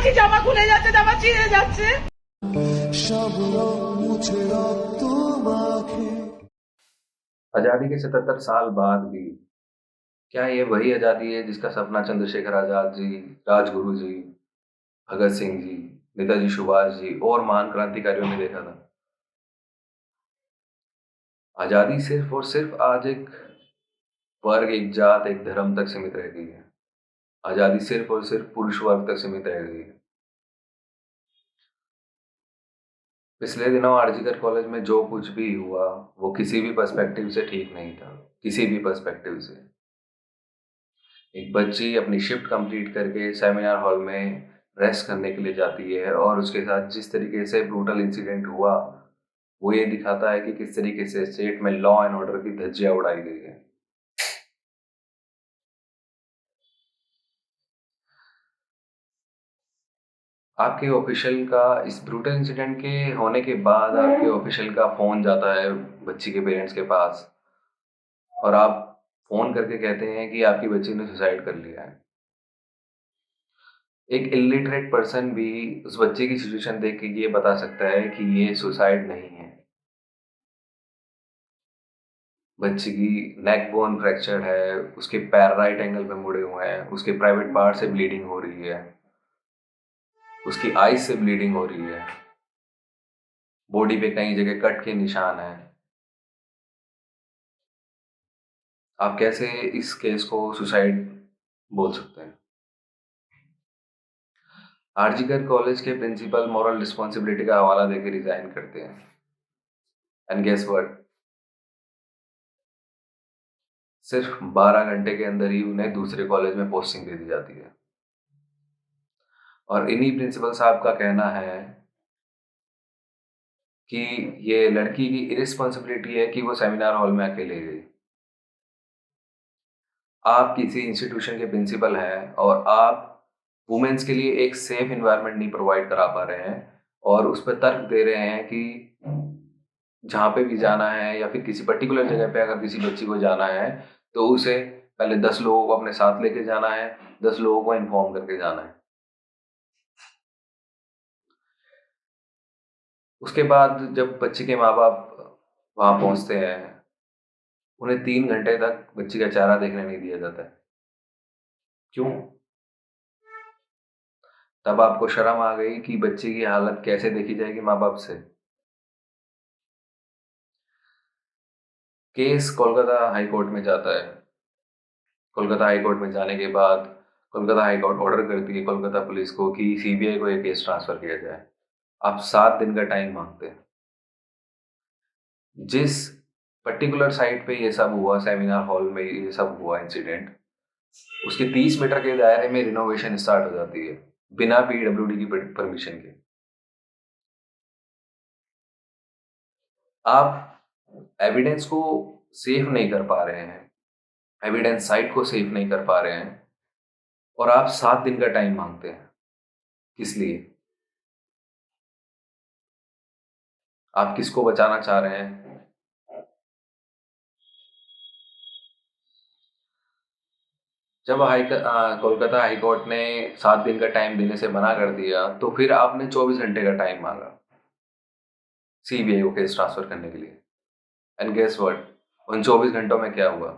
দেখছি জামা খুলে যাচ্ছে, জামা ছিঁড়ে যাচ্ছে। आजादी के 77 साल बाद भी क्या ये वही आजादी है जिसका सपना चंद्रशेखर आजाद जी, राजगुरु जी, भगत सिंह जी, नेताजी सुभाष जी और महान क्रांतिकारियों ने देखा था? आजादी सिर्फ और सिर्फ आज एक वर्ग, एक जात, एक धर्म तक सीमित रह गई है। आजादी सिर्फ और सिर्फ पुरुष वर्ग तक सीमित रह गई है। पिछले दिनों आरजीकर कॉलेज में जो कुछ भी हुआ वो किसी भी पर्सपेक्टिव से ठीक नहीं था, किसी भी पर्सपेक्टिव से। एक बच्ची अपनी शिफ्ट कंप्लीट करके सेमिनार हॉल में रेस्ट करने के लिए जाती है और उसके साथ जिस तरीके से ब्रूटल इंसिडेंट हुआ वो ये दिखाता है कि किस तरीके से स्टेट में लॉ एंड ऑर्डर की धज्जियां उड़ाई गई है। आपके ऑफिशियल का इस ब्रूटल इंसिडेंट के होने के बाद आपके ऑफिशियल का फोन जाता है बच्ची के पेरेंट्स के पास और आप फोन करके कहते हैं कि आपकी बच्ची ने सुसाइड कर लिया है। एक इलिटरेट पर्सन भी उस बच्चे की सिचुएशन देख के ये बता सकता है कि ये सुसाइड नहीं है। बच्चे की नेक बोन फ्रैक्चर है, उसके पैर राइट एंगल पे मुड़े हुए हैं, उसके प्राइवेट पार्ट से ब्लीडिंग हो रही है, उसकी आईज से ब्लीडिंग हो रही है, बॉडी पे कई जगह कट के निशान है। आप कैसे इस केस को सुसाइड बोल सकते हैं? आरजीकर कॉलेज के प्रिंसिपल मॉरल रिस्पॉन्सिबिलिटी का हवाला देकर रिजाइन करते हैं एंड गेस व्हाट, सिर्फ 12 घंटे के अंदर ही उन्हें दूसरे कॉलेज में पोस्टिंग दे दी जाती है। और इन्हीं प्रिंसिपल साहब का कहना है कि ये लड़की की इरिस्पॉन्सिबिलिटी है कि वो सेमिनार हॉल में अकेले गई। आप किसी इंस्टीट्यूशन के प्रिंसिपल हैं और आप वुमेन्स के लिए एक सेफ इन्वायरमेंट नहीं प्रोवाइड करा पा रहे हैं और उस पर तर्क दे रहे हैं कि जहाँ पे भी जाना है या फिर किसी पर्टिकुलर जगह पे अगर किसी बच्ची को जाना है तो उसे पहले 10 लोगों को अपने साथ लेके जाना है, 10 लोगों को इन्फॉर्म करके जाना है। उसके बाद जब बच्चे के माँ बाप वहां पहुंचते हैं उन्हें 3 घंटे तक बच्ची का चेहरा देखने नहीं दिया जाता है। क्यों? तब आपको शर्म आ गई कि बच्चे की हालत कैसे देखी जाएगी माँ बाप से। केस कोलकाता हाई कोर्ट में जाता है। कोलकाता हाई कोर्ट में जाने के बाद कोलकाता हाई कोर्ट ऑर्डर करती है कोलकाता पुलिस को कि सीबीआई को ये केस ट्रांसफर किया जाए। आप 7 दिन का टाइम मांगते हैं। जिस पर्टिकुलर साइट पे ये सब हुआ, सेमिनार हॉल में ये सब हुआ इंसिडेंट, उसके 30 मीटर के दायरे में रिनोवेशन स्टार्ट हो जाती है बिना पीडब्ल्यूडी की परमिशन के। आप एविडेंस को सेफ नहीं कर पा रहे हैं, एविडेंस साइट को सेफ नहीं कर पा रहे हैं और आप 7 दिन का टाइम मांगते हैं। किस लिए? आप किसको बचाना चाह रहे हैं? जब कोलकाता हाई कोर्ट ने 7 दिन का टाइम देने से मना कर दिया तो फिर आपने 24 घंटे का टाइम मांगा सीबीआई को केस ट्रांसफर करने के लिए। एंड गेस व्हाट, उन 24 घंटों में क्या हुआ?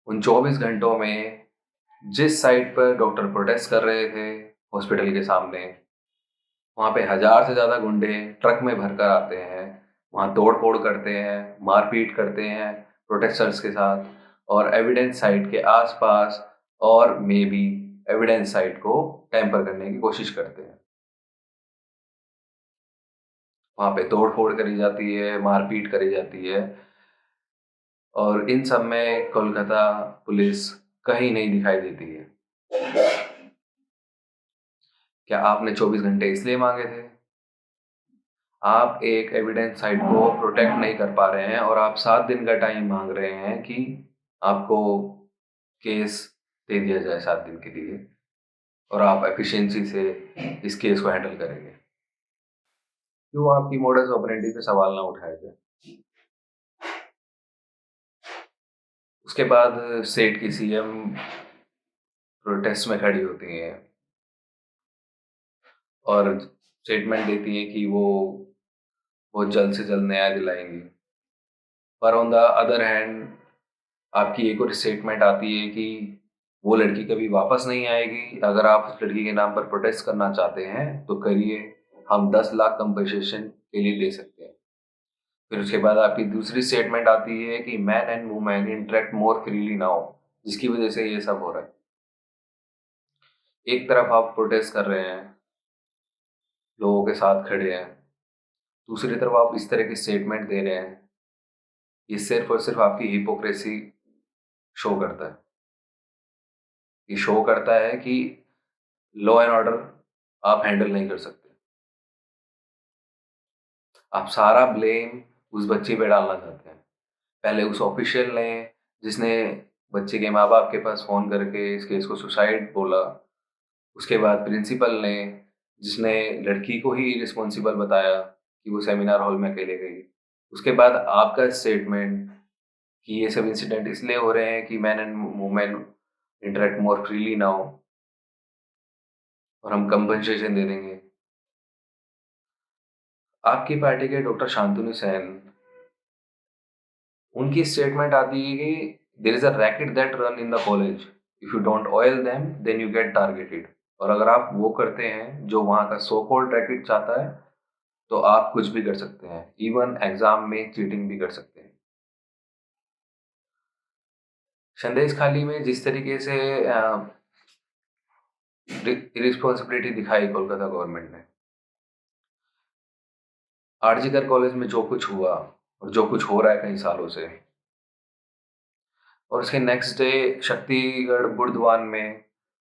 उन 24 घंटों में जिस साइट पर डॉक्टर प्रोटेस्ट कर रहे थे हॉस्पिटल के सामने, वहां पे 1000 से ज्यादा गुंडे ट्रक में भरकर आते हैं, वहां तोड़ फोड़ करते हैं, मारपीट करते हैं प्रोटेस्टर्स के साथ और एविडेंस साइट के आसपास और मे बी एविडेंस साइट को टैंपर करने की कोशिश करते हैं। वहां पे तोड़ फोड़ करी जाती है, मारपीट करी जाती है और इन सब में कोलकाता पुलिस कहीं नहीं दिखाई देती है। क्या आपने 24 घंटे इसलिए मांगे थे? आप एक एविडेंस साइट को प्रोटेक्ट नहीं कर पा रहे हैं और आप 7 दिन का टाइम मांग रहे हैं कि आपको केस दे दिया जाए 7 दिन के लिए और आप एफिशिएंसी से इस केस को हैंडल करेंगे। क्यों आपकी मोडस ऑपरेंडी पे सवाल ना उठाए जाए? उसके बाद स्टेट की सीएम प्रोटेस्ट में खड़ी होती हैं और स्टेटमेंट देती है कि वो बहुत जल्द से जल्द न्याय दिलाएंगी। पर ऑन द अदर हैंड आपकी एक और स्टेटमेंट आती है कि वो लड़की कभी वापस नहीं आएगी। अगर आप उस लड़की के नाम पर प्रोटेस्ट करना चाहते हैं तो करिए, हम 10 लाख कंपनसेशन के लिए दे सकते हैं। फिर उसके बाद आपकी दूसरी स्टेटमेंट आती है कि man and women interact more freely now, जिसकी वजह से ये सब हो रहा है। एक तरफ आप प्रोटेस्ट कर रहे हैं, लोगों के साथ खड़े हैं, दूसरी तरफ आप इस तरह की स्टेटमेंट दे रहे हैं। ये सिर्फ और सिर्फ आपकी हिपोक्रेसी शो करता है। ये शो करता है कि लॉ एंड ऑर्डर आप हैंडल नहीं कर सकते। आप सारा ब्लेम उस बच्चे पे डालना चाहते हैं। पहले उस ऑफिशियल ने जिसने बच्चे के माँ बाप के पास फोन करके इस केस को सुसाइड बोला, उसके बाद प्रिंसिपल ने जिसने लड़की को ही रिस्पॉन्सिबल बताया कि वो सेमिनार हॉल में अकेले गई, उसके बाद आपका स्टेटमेंट कि ये सब इंसिडेंट इसलिए हो रहे हैं कि man and women interact more freely now और हम कंपनसेशन दे देंगे। आपकी पार्टी के डॉक्टर शांतनु सेन, उनकी स्टेटमेंट आती है कि there is a racket that run in the college, if you don't oil them then you get targeted. और अगर आप वो करते हैं जो वहां का सो कॉल्ड रैकेट चाहता है तो आप कुछ भी कर सकते हैं, इवन एग्जाम में चीटिंग भी कर सकते हैं। संदेश खाली में जिस तरीके से रिस्पॉन्सिबिलिटी दिखाई कोलकाता गवर्नमेंट ने, आरजीकर कॉलेज में जो कुछ हुआ और जो कुछ हो रहा है कई सालों से, और उसके नेक्स्ट डे शक्तिगढ़ बुर्दवान में,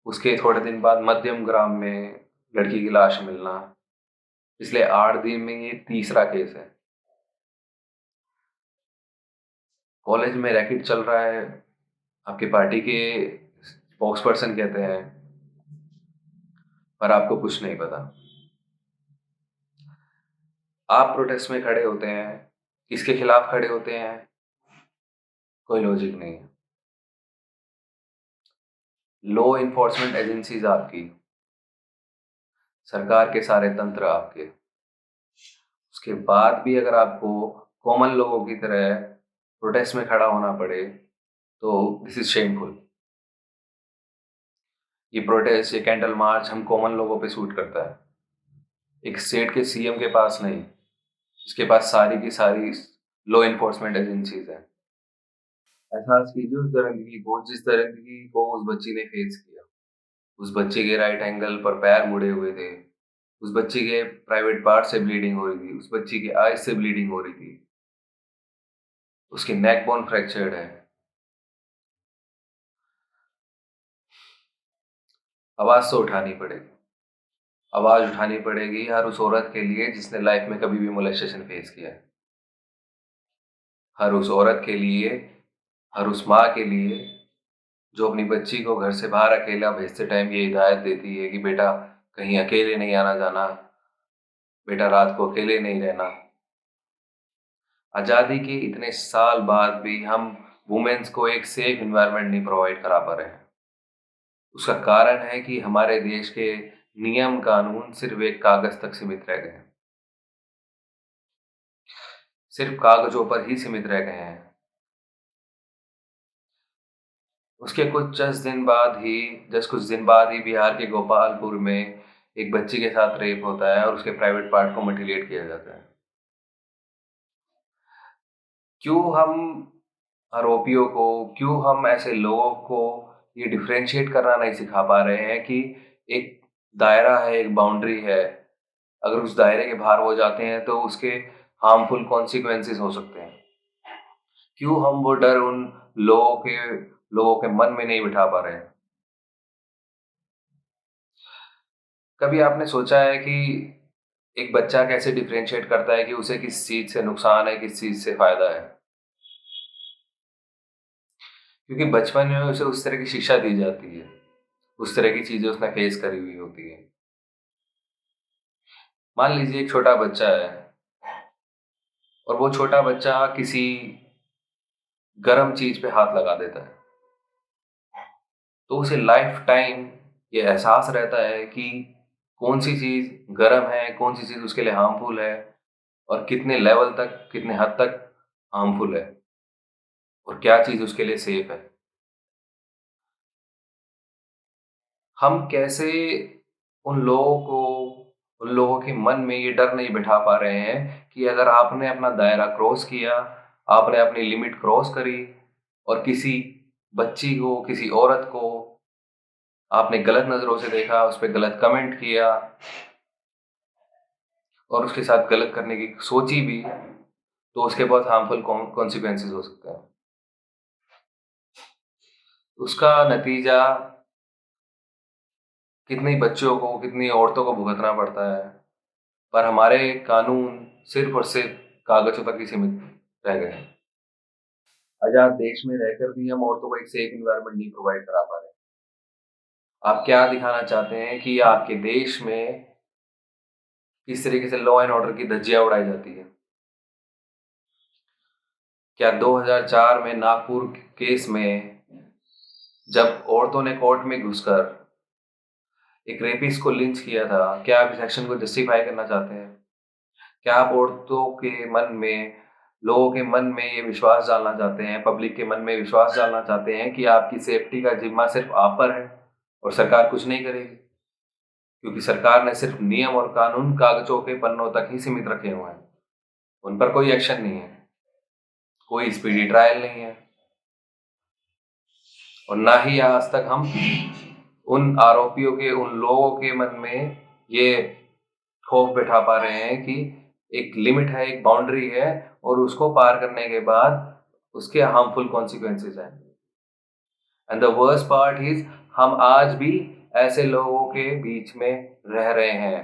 उसके थोड़े दिन बाद मध्यम ग्राम में लड़की की लाश मिलना, पिछले 8 दिन में ये तीसरा केस है। कॉलेज में रैकेट चल रहा है, आपके पार्टी के स्पोक्स पर्सन कहते हैं, पर आपको कुछ नहीं पता। आप प्रोटेस्ट में खड़े होते हैं, किसके खिलाफ खड़े होते हैं, कोई लॉजिक नहीं है। लॉ इन्फोर्समेंट एजेंसीज आपकी, सरकार के सारे तंत्र आपके, उसके बाद भी अगर आपको कॉमन लोगों की तरह प्रोटेस्ट में खड़ा होना पड़े तो दिस इज शेमफुल। ये प्रोटेस्ट, ये कैंडल मार्च हम कॉमन लोगों पे सूट करता है, एक स्टेट के सीएम के पास नहीं, जिसके पास सारी की सारी लॉ इन्फोर्समेंट एजेंसीज हैं। एहसास कीजिए उस दरिंदगी को जिस दरिंदगी को उस बच्ची ने फेस किया। उस बच्चे के राइट एंगल पर पैर मुड़े हुए थे, उस बच्ची के प्राइवेट पार्ट से ब्लीडिंग हो रही थी, उस बच्ची के आईज से ब्लीडिंग हो रही थी, उसकी नेक बोन फ्रैक्चर्ड है। आवाज तो उठानी पड़ेगी, आवाज उठानी पड़ेगी हर उस औरत के लिए जिसने लाइफ में कभी भी मोलेस्टेशन फेस किया है, हर उस औरत के लिए, हर उस माँ के लिए जो अपनी बच्ची को घर से बाहर अकेला भेजते टाइम ये हिदायत देती है कि बेटा कहीं अकेले नहीं आना जाना, बेटा रात को अकेले नहीं रहना। आज़ादी के इतने साल बाद भी हम वुमेन्स को एक सेफ इन्वायरमेंट नहीं प्रोवाइड करा पा रहे हैं। उसका कारण है कि हमारे देश के नियम कानून सिर्फ एक कागज तक सीमित रह गए हैं, सिर्फ कागजों पर ही सीमित रह गए हैं। उसके कुछ दिन बाद ही बिहार के गोपालपुर में एक बच्ची के साथ रेप होता है और उसके प्राइवेट पार्ट को मटिलिएट किया जाता है। क्यों हम आरोपियों को, क्यों हम ऐसे लोगों को ये डिफरेंशिएट करना नहीं सिखा पा रहे हैं कि एक दायरा है, एक बाउंड्री है, अगर उस दायरे के बाहर हो जाते हैं तो उसके हार्मफुल कॉन्सिक्वेंसेस हो सकते हैं। क्यों हम वो डर उन लोगों के मन में नहीं बिठा पा रहे हैं। कभी आपने सोचा है कि एक बच्चा कैसे डिफरेंशिएट करता है कि उसे किस चीज से नुकसान है, किस चीज से फायदा है? क्योंकि बचपन में उसे उस तरह की शिक्षा दी जाती है, उस तरह की चीजें उसने फेस करी हुई होती है। मान लीजिए एक छोटा बच्चा है और वो छोटा बच्चा किसी गर्म चीज पे हाथ लगा देता है, तो उसे लाइफ टाइम ये एहसास रहता है कि कौन सी चीज़ गर्म है, कौन सी चीज़ उसके लिए हार्मफुल है और कितने लेवल तक, कितने हद तक हार्मफुल है और क्या चीज़ उसके लिए सेफ है। हम कैसे उन लोगों के मन में ये डर नहीं बिठा पा रहे हैं कि अगर आपने अपना दायरा क्रॉस किया, आपने अपनी लिमिट क्रॉस करी और किसी बच्ची को, किसी औरत को आपने गलत नज़रों से देखा, उस पे गलत कमेंट किया और उसके साथ गलत करने की सोची भी, तो उसके बहुत हार्मफुल कॉन्सिक्वेंसेस हो सकते हैं। उसका नतीजा कितनी बच्चियों को, कितनी औरतों को भुगतना पड़ता है, पर हमारे कानून सिर्फ और सिर्फ कागज़ों तक ही सीमित रह गए हैं। आज़ाद देश में रहकर भी हम औरतों को एक सेफ एनवायरनमेंट नहीं प्रोवाइड करा पा रहे। आप क्या दिखाना चाहते हैं कि आपके देश में किस तरीके से लॉ एंड ऑर्डर की धज्जियां उड़ाई जाती है? क्या 2004 में नागपुर केस में जब औरतों ने कोर्ट में घुसकर एक रेपिस्ट को लिंच किया था, क्या आप इस एक्शन को जस्टिफाई करना चाहते हैं? क्या आप औरतों के मन में, लोगों के मन में ये विश्वास डालना चाहते हैं, पब्लिक के मन में विश्वास डालना चाहते हैं कि आपकी सेफ्टी का जिम्मा सिर्फ आप पर है और सरकार कुछ नहीं करेगी? क्योंकि सरकार ने सिर्फ नियम और कानून कागजों के पन्नों तक ही सीमित रखे हुए हैं। उन पर कोई एक्शन नहीं है, कोई स्पीडी ट्रायल नहीं है और ना ही आज तक हम उन आरोपियों के, उन लोगों के मन में ये खौफ बैठा पा रहे हैं कि एक लिमिट है, एक बाउंड्री है और उसको पार करने के बाद उसके हार्मफुल कॉन्सिक्वेंसेस हैं। And the worst part is हम आज भी ऐसे लोगों के बीच में रह रहे हैं।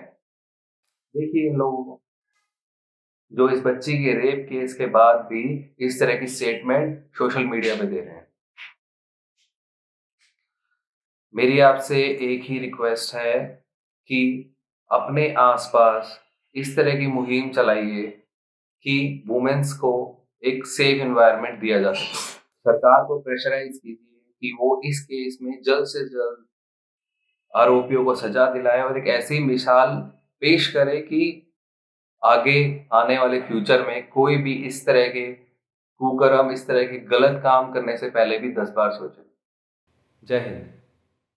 देखिए इन लोगों को, जो इस बच्ची के रेप केस के बाद भी इस तरह की स्टेटमेंट सोशल मीडिया पे दे रहे हैं। मेरी आपसे एक ही रिक्वेस्ट है कि अपने आसपास इस तरह की मुहिम चलाइए कि वुमेन्स को एक सेफ एनवायरनमेंट दिया जा सके। सरकार को प्रेशराइज कीजिए कि वो इस केस में जल्द से जल्द आरोपियों को सजा दिलाए और एक ऐसी मिसाल पेश करे कि आगे आने वाले फ्यूचर में कोई भी इस तरह के कुकर्म, इस तरह के गलत काम करने से पहले भी 10 बार सोचे। जय हिंद।